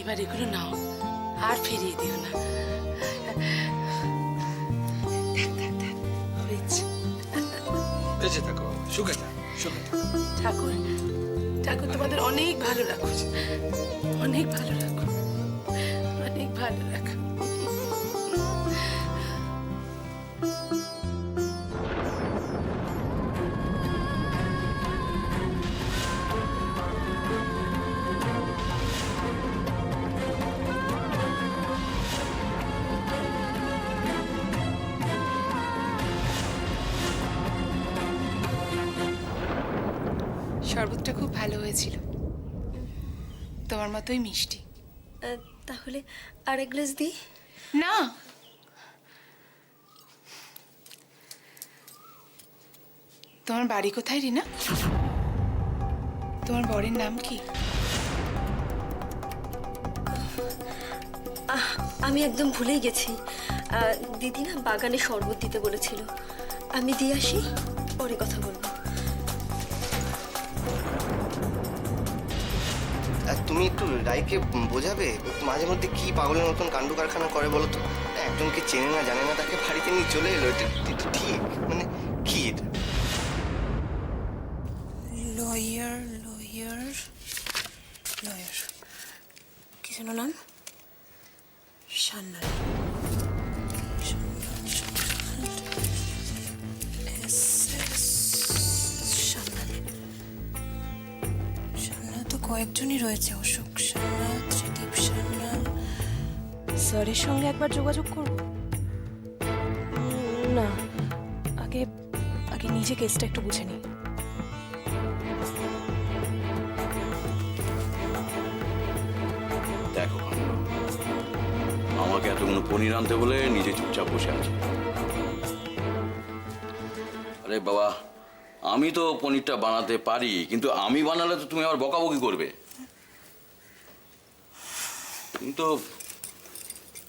এবার এগুলো নাও, আর ফিরিয়ে দিও না। হয়েছে। বেঁচে থাকো বাবা, সুখে থাকো, সুখে থাকো। ঠাকুর ঠাকুর তোমাদের অনেক ভালো রাখো, অনেক ভালো রাখো, অনেক ভালো রাখো। শরবতটা খুব ভালো হয়েছিল, তোমার মতোই মিষ্টি। তাহলে আর এক গ্লাস দিই? না, তোমার বাড়ি কোথায় রিনা? তোমার বরের নাম কি? আমি একদম ভুলেই গেছি। দিদি না বাগানে শরবত দিতে বলেছিল, আমি দিয়ে আসি, পরে কথা বলবো। তুমি একটু রাইকে বোঝাবে মাঝে মধ্যে কি পাগলের মতন কাণ্ড কারখানা করে বলো তো? একজনকে চেনে না জানে না তাকে বাড়িতে নিয়ে চলে এলো, এটা ঠিক মানে কি এটা? লয়ার লয়ার লয়ার কি যেন নাম? সান্নাল। সান্নাল তো কয়েকজনই রয়েছে, অশোক সান্যাল, ত্রিদীপ সান্যাল। স্যারের সঙ্গে একবার যোগাযোগ করব? না, আগে আগে নিজে কেসটা একটু বুঝে নিই। দেখো, আমাকে এতগুলো পনির আনতে বলে নিজে চুপচাপ বসে আছে। আরে বাবা, আমি তো পনিরটা বানাতে পারি, কিন্তু আমি বানালে তো তুমি আবার বকাবকি করবে।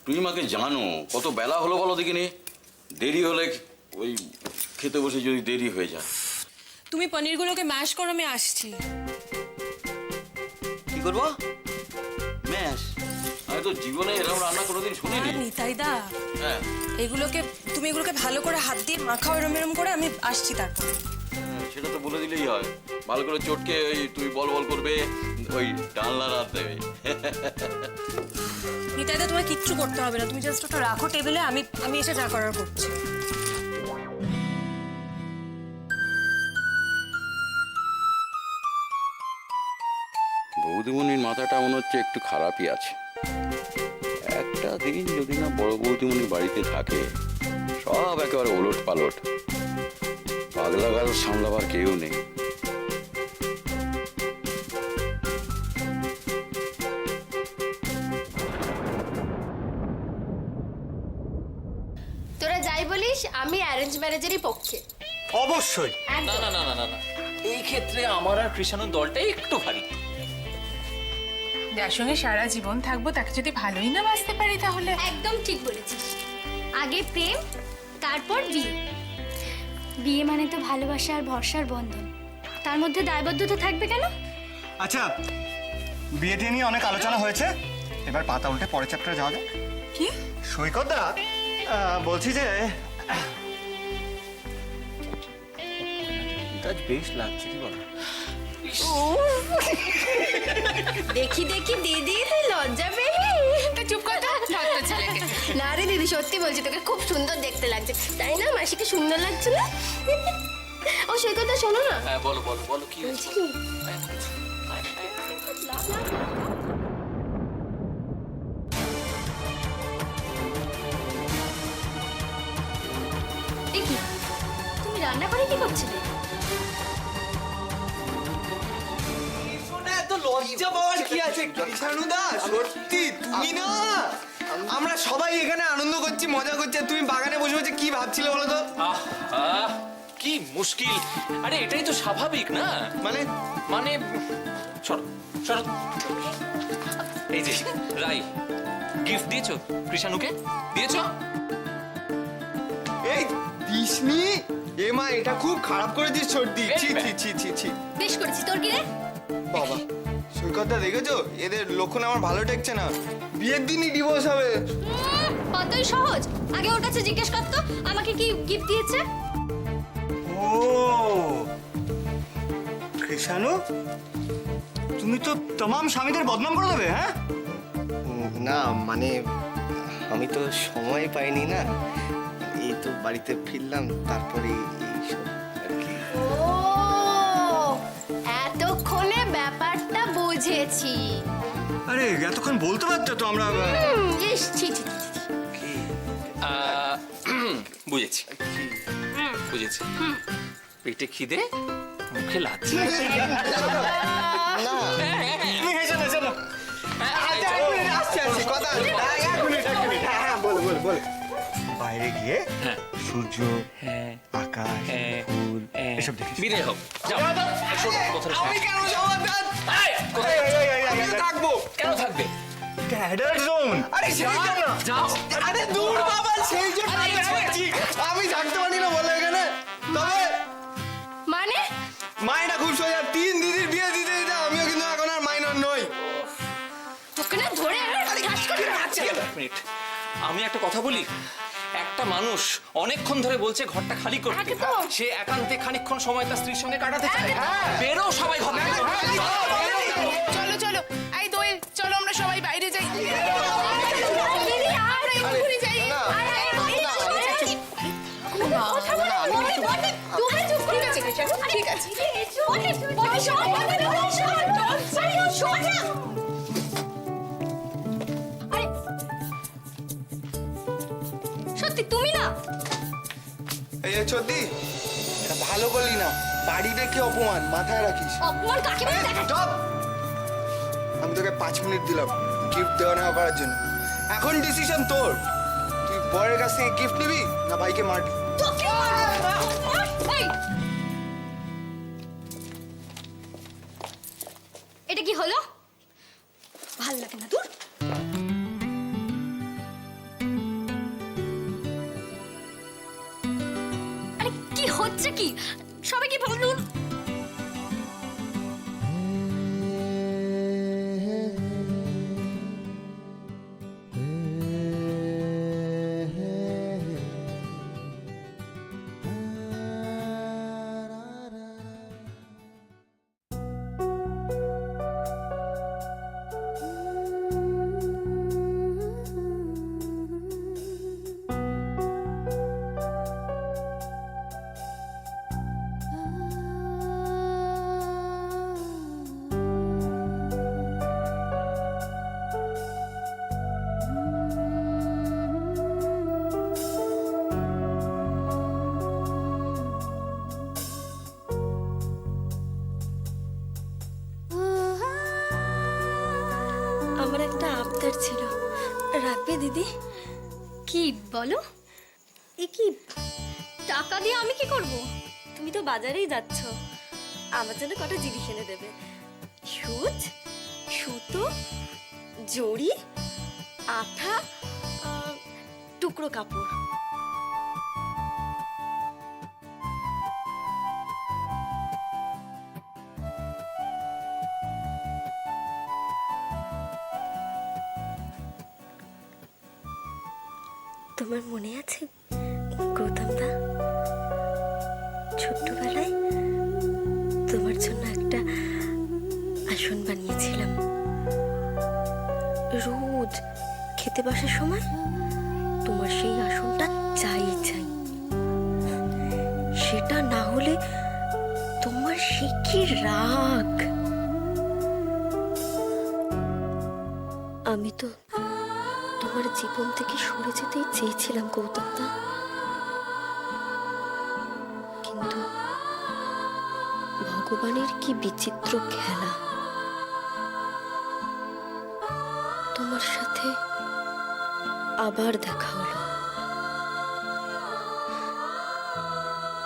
তুমি মাকে জানো কত বেলা হলো বলো দেখিনি? দেরি হলে ওই খেতে বসে যদি দেরি হয়ে যায়। তুমি পনিরগুলোকে ম্যাশ করো, আমি আসছি। কি করবো? ম্যাশ? আমি তো জীবনে এরকম রান্না কোনোদিন শুনিনি। নিতাইদা, হ্যাঁ, তুমি এগুলোকে ভালো করে হাত দিয়ে মাখাও এরম এরম করে, আমি আসছি তারপর। সেটা তো বলে দিলেই হয়। ভালো করে চটকে ওই তুমি বল বল করবে, ওই ডালনা রাত দেবে। নিতাইদা, তোমার কিচ্ছু করতে হবে না, তুমি জাস্ট ওটা রাখো টেবিলে, আমি এসে যা করার করছি। বৌদিমণির মাথাটা মনে হচ্ছে একটু খারাপই আছে। একটা দিন যদি না বড় বৌদিমণি বাড়িতে থাকে, সব একেবারে ওলট পালট। পাগলা গাল সামলাবার কেউ নেই। তোরা যাই বলিস, আমি অ্যারেঞ্জ ম্যারেজেরই পক্ষে। অবশ্যই। না না না না না না, এই ক্ষেত্রে আমার আর কৃষাণুর দলটাই একটু ভারী। যার সঙ্গে সারা জীবন থাকবো তাকে যদি ভালোই না বাঁচতে পারি তাহলে। একদম ঠিক বলেছিস, আগে প্রেম, তারপর বিয়ে। বিয়ে মানে তো ভালোবাসা আর ভরসার বন্ধন, তার মধ্যে দায়বদ্ধতা থাকবে কেন? আচ্ছা, বিয়েটি নিয়ে অনেক আলোচনা হয়েছে, এবার পাতা উল্টে পরের চ্যাপ্টারে যাওয়া যাক। কি? সৈকতদা, বলছি যে বেশ লাগছে, কি বলো? দেখি দেখি দিদি, তুই লজ্জা পেলি? চুপ কথা, ছেলেকে। না রে দিদি, সত্যি বলছি, তোকে খুব সুন্দর দেখতে লাগছে, তাই না? মাসিকে সুন্দর লাগছে না? ও সৈকতদা, শোনো না। হ্যাঁ, বলো বলো বলো, কি বলছি কি, এ কি, তুমি রান্না করে কি করছিলে? এত লজ্জা পাওয়ার কি আছে কৃষাণুদা? সত্যি তুমি না, আমরা সবাই এখানে আনন্দ করছি, মজা করছি, আর তুমি বাগানে বসে বসে কি ভাবছিলে বলো তো? কি মুশকিল! আরে এটাই তো স্বাভাবিক না? মানে মানে সরো সরো। এই যে রাই, গিফট দিয়েছো কৃষাণুকে? দিয়েছো? এই দিসনি? এ মা, এটা খুব খারাপ করে দিস সর্দি। ছি ছি ছি ছি ছি। বেশ করেছি, তোর কি রে? বাবা, সৈকতটা দেখেছো, এদের লক্ষণ আমার ভালো ঠেকছে না। বিয়ের দিনই ডিভোর্স হবে। কতই সহজ। আগে ওর কাছে জিজ্ঞেস কর তো আমাকে কি গিফট দিয়েছে। ও কৃষাণু, তুমি তো तमाम স্বামীদের বদনাম করে দেবে। হ্যাঁ, না মানে আমি তো সময় পাইনি না, এই তো বাড়িতে ফিরলাম, তারপরে এইসব আর কি। ও এতক্ষণে ব্যাপারটা বুঝেছি। আরে এতক্ষণ বলতে পারতো তো আমরা। ইস, ছি, ছি, ছি, ছি। বুঝেছি বুঝেছি। পেটে খিদে, মুখে লাথি। তুমি হেসে না, চলো। আচ্ছা, এক মিনিট, আসছি, কথা আছে। এক মিনিট। হ্যাঁ, বলো। বাইরে গিয়ে সূর্য, আকাশ, ফুল এসব দেখে বিদায় হোক, যাও। শোনো, কথাটা শোনো। আমি কেন যাবো? এই, কোথায় যাচ্ছ? আমিও থাকবো। কেন থাকবে? Cadre zone. আরে সেই জন্য। যাও। আরে দূর বাবা, সেই জন্য আমি বলছি। আমি থাকতে পারি না বলে এখানে। তবে মানে মাইনা খুব সোজা, 3 দিদির বিয়ে দিতে দিতে আমিও কিন্তু এখন আর মাইনর নই। তোকে না ধরে ঠাস করে মারছে। এক মিনিট, আমি একটা কথা বলি। একটা মানুষ অনেকক্ষণ ধরে বলছে ঘরটা খালি করতে, একদম। সে একান্তে খানিকক্ষণ সময় তার স্ত্রীর সঙ্গে কাটাতে চায়। বেরো সবাই ঘর থেকে। চলো চলো, এই দোয়েল, চলো আমরা সবাই বাইরে যাই। আমরা এক্ষুনি যাই। ঠিক আছে। সত্যি তুমি না? এই যে সত্যি, এটা ভালো করলি না। বাড়িতে কি অপমান, মাথায় রাখিস। অপমান কাকে বলে দেখা? চপ। আমি তোকে 5 মিনিট দিলাম গিফট দেওয়া নেওয়া করার জন্য। এখন ডিসিশন তোর, তুই বরের কাছ থেকে গিফট নিবি না ভাইকে মারবি। তোকে মারবো। এই, এটা কি হলো? ভাল লাগে না দূর। আরে কি হচ্ছে কি? সবাই কি ভাবলুন? আমার একটা আবদার ছিল, রাখবে দিদি? কি বলো? এ কি, টাকা দিয়ে আমি কি করব? তুমি তো বাজারেই যাচ্ছ, আমার জন্য কটা জিনিস এনে দেবে। সুচ, সুতো, জড়ি, আঠা, টুকরো কাপড়। তোমার মনে আছে গৌতম দা, ছোট্টবেলায় তোমার জন্য একটা আসন বানিয়েছিলাম। রোজ খেতে বসার সময় তোমার সেই আসনটা চাই। সেটা না হলে তোমার সে কি রাগ। আমি তো তোমার জীবন থেকে সরে যেতেই চেয়েছিলাম গৌতম দা, কিন্তু ভগবানের কি বিচিত্র খেলা। তোমার সাথে আবার দেখা হলো।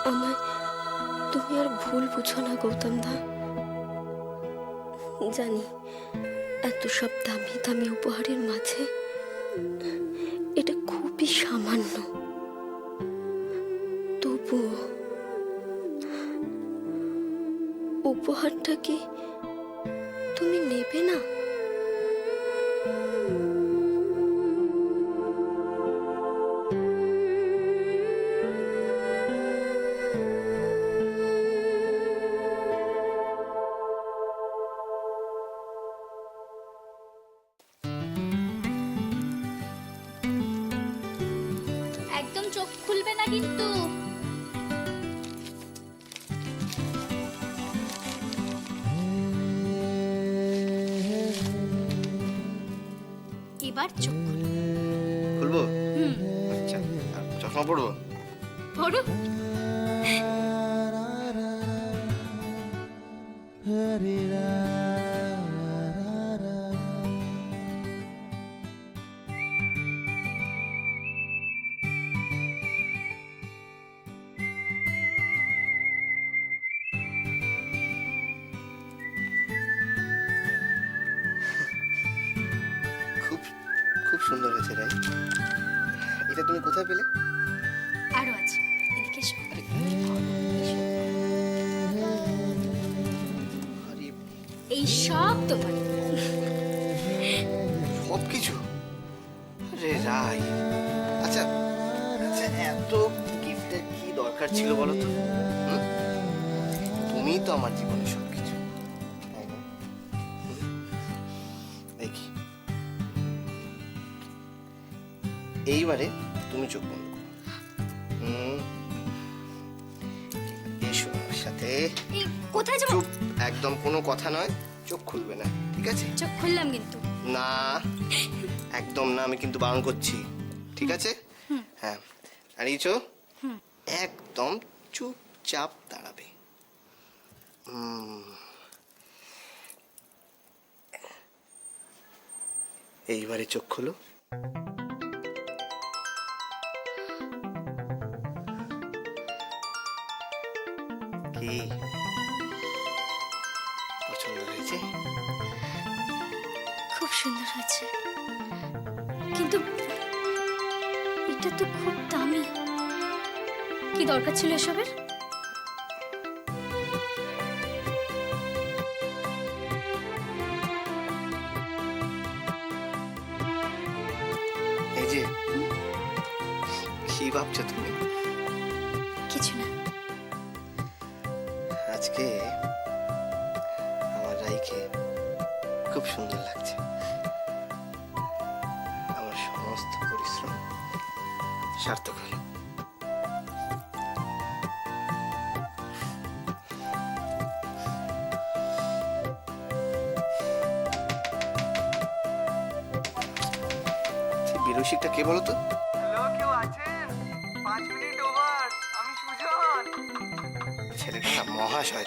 আমায় তুমি আর ভুল বুঝো না গৌতম দা। জানি এত সব দামি দামি উপহারের মাঝে এটা খুবই সামান্য, তবুও উপহারটা কি তুমি নেবে যাবে না? একদম চোখ খুলবে না কিন্তু। এবার চোখ খুলো। খুলবো? আচ্ছা, আর চশমা পড়বো? পড়ো। খুব খুব সুন্দর হয়েছে রাই। এটা তুমি কোথায় পেলে? আরো আছে, এদিকে এসো। আরে এই সব তোমার। সব কিছু? রে রাই, আচ্ছা আচ্ছা, এত গিফটের কি দরকার ছিল বলো তো? তুমিই তো আমার জীবনে সব কিছু, তাই না? দেখি, এইবারে তুমি চোখ বন্ধ করো। এসো আমার সাথে। এই কোথায় যাবো? চুপ, একদম কোনো কথা নয়, চোখ খুলবে না, ঠিক আছে? চোখ খুললাম কিন্তু। না, একদম না, আমি কিন্তু বারণ করছি, ঠিক আছে? হ্যাঁ, আর এই চোখ একদম চুপচাপ দাঁড়াবে। এইবারে চোখ খোলো। কি পছন্দ হয়েছে? খুব সুন্দর হয়েছে, কিন্তু এটা তো খুব দামি। কি দরকার ছিল এসবের? এই যে, কি ভাবছো তুমি? কিছু না। আজকে আমার রাইকে খুব সুন্দর লাগছে। আমার সমস্ত পরিশ্রম সার্থক হলো। বিরসিকটা কে বলো তো? হ্যালো, কেউ আছেন? 5 মিনিট ওভার, আমি সুজন। ছেলেটা না মহাশয়।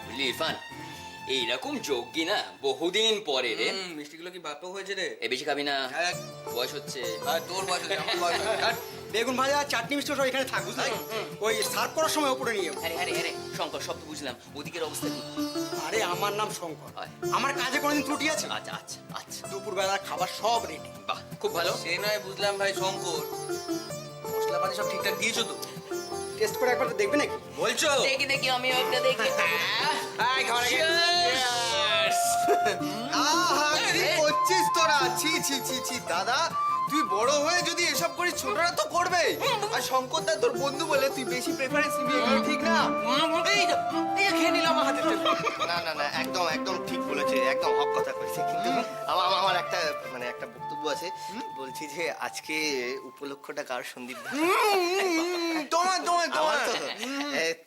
বুঝলি ইরফান, এইরকম যোগ্যি না বহুদিন পরে রে। মিষ্টিগুলো কি ব্যাপক হয়েছে রে? এ বেশি খাবি না, বয়স হচ্ছে। তোর বয়স হচ্ছে, আমার বয়স হচ্ছে। আর বেগুন ভাজা আর চাটনি মিষ্টি সব এখানে থাক, বুঝলি? ওই সার্ভ করার সময় উপরে নিয়ে যাবো। আরে আরে আরে শঙ্কর, সব তো বুঝলাম, ওদিকের অবস্থা কি? আরে আমার নাম শঙ্কর, হয়। আমার কাজে কোনোদিন ত্রুটি আছে? আচ্ছা আচ্ছা আচ্ছা, দুপুরবেলা খাবার সব রেডি। বাহ, খুব ভালো। সে নয় বুঝলাম ভাই শঙ্কর, মশলাপাতি সব ঠিকঠাক দিয়েছো তো? টেস্ট করে একবার দেখবে নাকি? বলছো? দেখি দেখি, আমি একটা দেখি। এই খাবার আগে Cheers! আহা, কি করছিস তোরা? ছি ছি ছি ছি, দাদা তুই বড় হয়ে যদি এসব করিস, ছোটরা তো করবে। আর শঙ্কর দা তোর বন্ধু বলে তুই বেশি প্রেফারেন্স নিবি, এগুলো ঠিক না। এই যে খেয়ে নিলাম আমার হাতে। না না না, একদম একদম ঠিক বলেছে, একদম হক কথা করেছে। কিন্তু আমার একটা মানে একটা বক্তব্য আছে। বলছি যে আজকে উপলক্ষটা কার? সন্দীপ দা। তোমার তোমার আমার তোমার তো?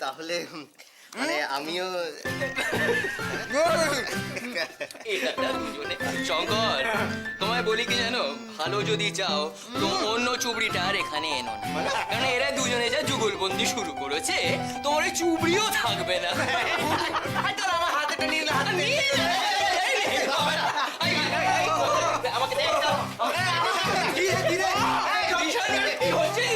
তাহলে মানে আমিও এটা দুজনে। শঙ্কর, তোমায় বলি কি জানো, ভালো যদি চাও তো অন্য চুবড়িটা আর এখানে এনো না, কারণ এরা দুজনে যা যুগলবন্দি শুরু করেছে, তোমার ওই চুবড়িও থাকবে না। আমার হাতেটা নিয়ে নে, হাতে নিয়ে নে। আমাকে দেখ দাও। কি রে, কি রে? বিশাল কি হচ্ছে?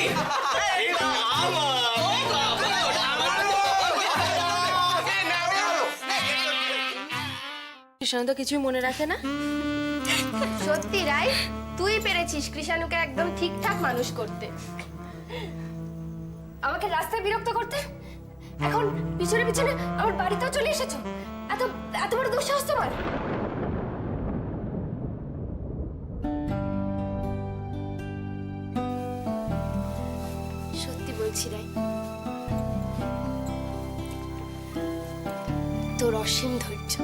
কৃষ্ণদা কিছুই মনে রাখে না। সত্যি রাই, তুই পেরেছিস কৃষাণুকে একদম ঠিকঠাক মানুষ করতে। আমাকে রাস্তায় বিরক্ত করতে এখন পিছনে পিছনে আমার বাড়িতেও চলে এসেছো। এত এত বড় দুঃসাহস তোমার? সত্যি বলছি রাই, তোর অসীম ধৈর্য।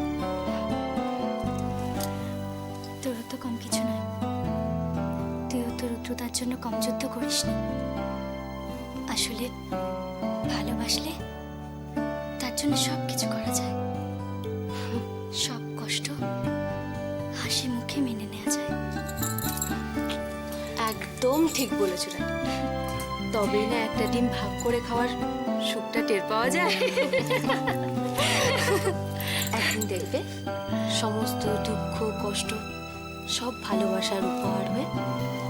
তোরও তো কম কিছু নয়, তুইও তো রুদ্রতার জন্য কম যুদ্ধ করিসনি। আসলে ভালোবাসলে তার জন্য সব কিছু করা যায়, সব কষ্ট হাসি মুখে মেনে নেওয়া যায়। একদম ঠিক বলেছো রাই, তবেই না একটা ডিম ভাগ করে খাওয়ার সুখটা টের পাওয়া যায়। একদিন দেখবে সমস্ত দুঃখ কষ্ট সব ভালোবাসার উপহার হয়ে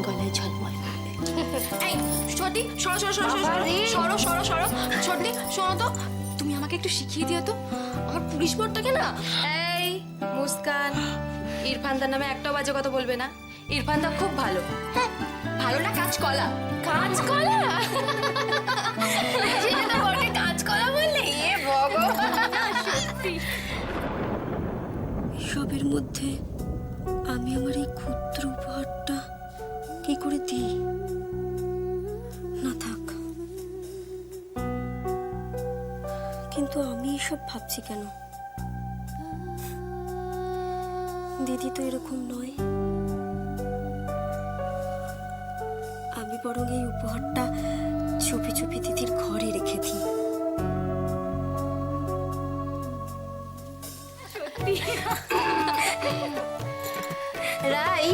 গলায় ঝলমল করবে। এই ছোটি, সরো সরো সরো সরো সরো সরো সরো ছোটি, শোনো তো, তুমি আমাকে একটু শিখিয়ে দিও তো আমার পুলিশ বোর্ডটাকে না। এই মুস্কান, ইরফানদার নামে একটাও বাজে কথা বলবে না। ইরফানদা খুব ভালো। হ্যাঁ, ভালো না কাঁচকলা? কাঁচকলা? সেটা তো বড়কে কাঁচকলা বললে? এ ভগবান, সত্যি। সবের মধ্যে আমি আমার এই ক্ষুদ্র উপহারটা কি করে দিই? না থাক, কিন্তু আমি এসব ভাবছি কেন? দিদি তো এরকম নয়। আমি বরং এই উপহারটা চুপি চুপি দিদির ঘরে রেখে দিই। রাই,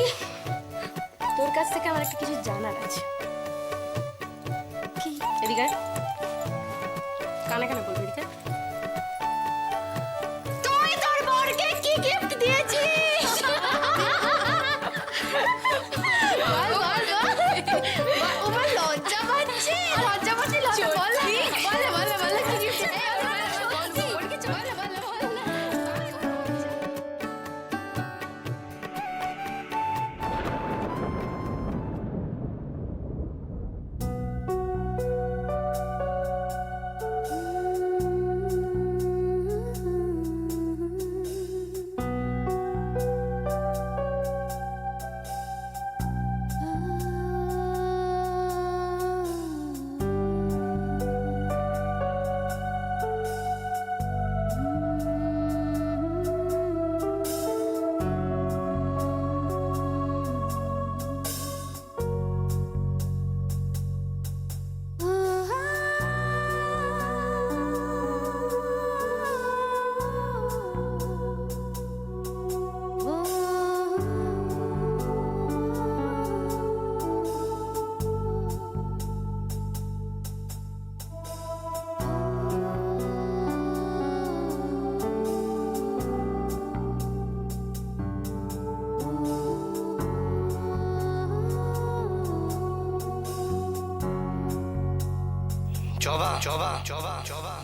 তোর কাছ থেকে আমার একটা কিছু জানার আছে। কি? এদিকে আয়। কানে কানে বলবি, এদিকে আয়। তুই তোর বরকে কি গিফট দিয়েছিস? বল বল বল। ওমা লজ্জা পাচ্ছে, লজ্জা পাচ্ছে, লজ্জা বল না। বল বল বল কি গিফট? সত্যি বল কিছু, বল বল বল। জবা জবা জবা জবা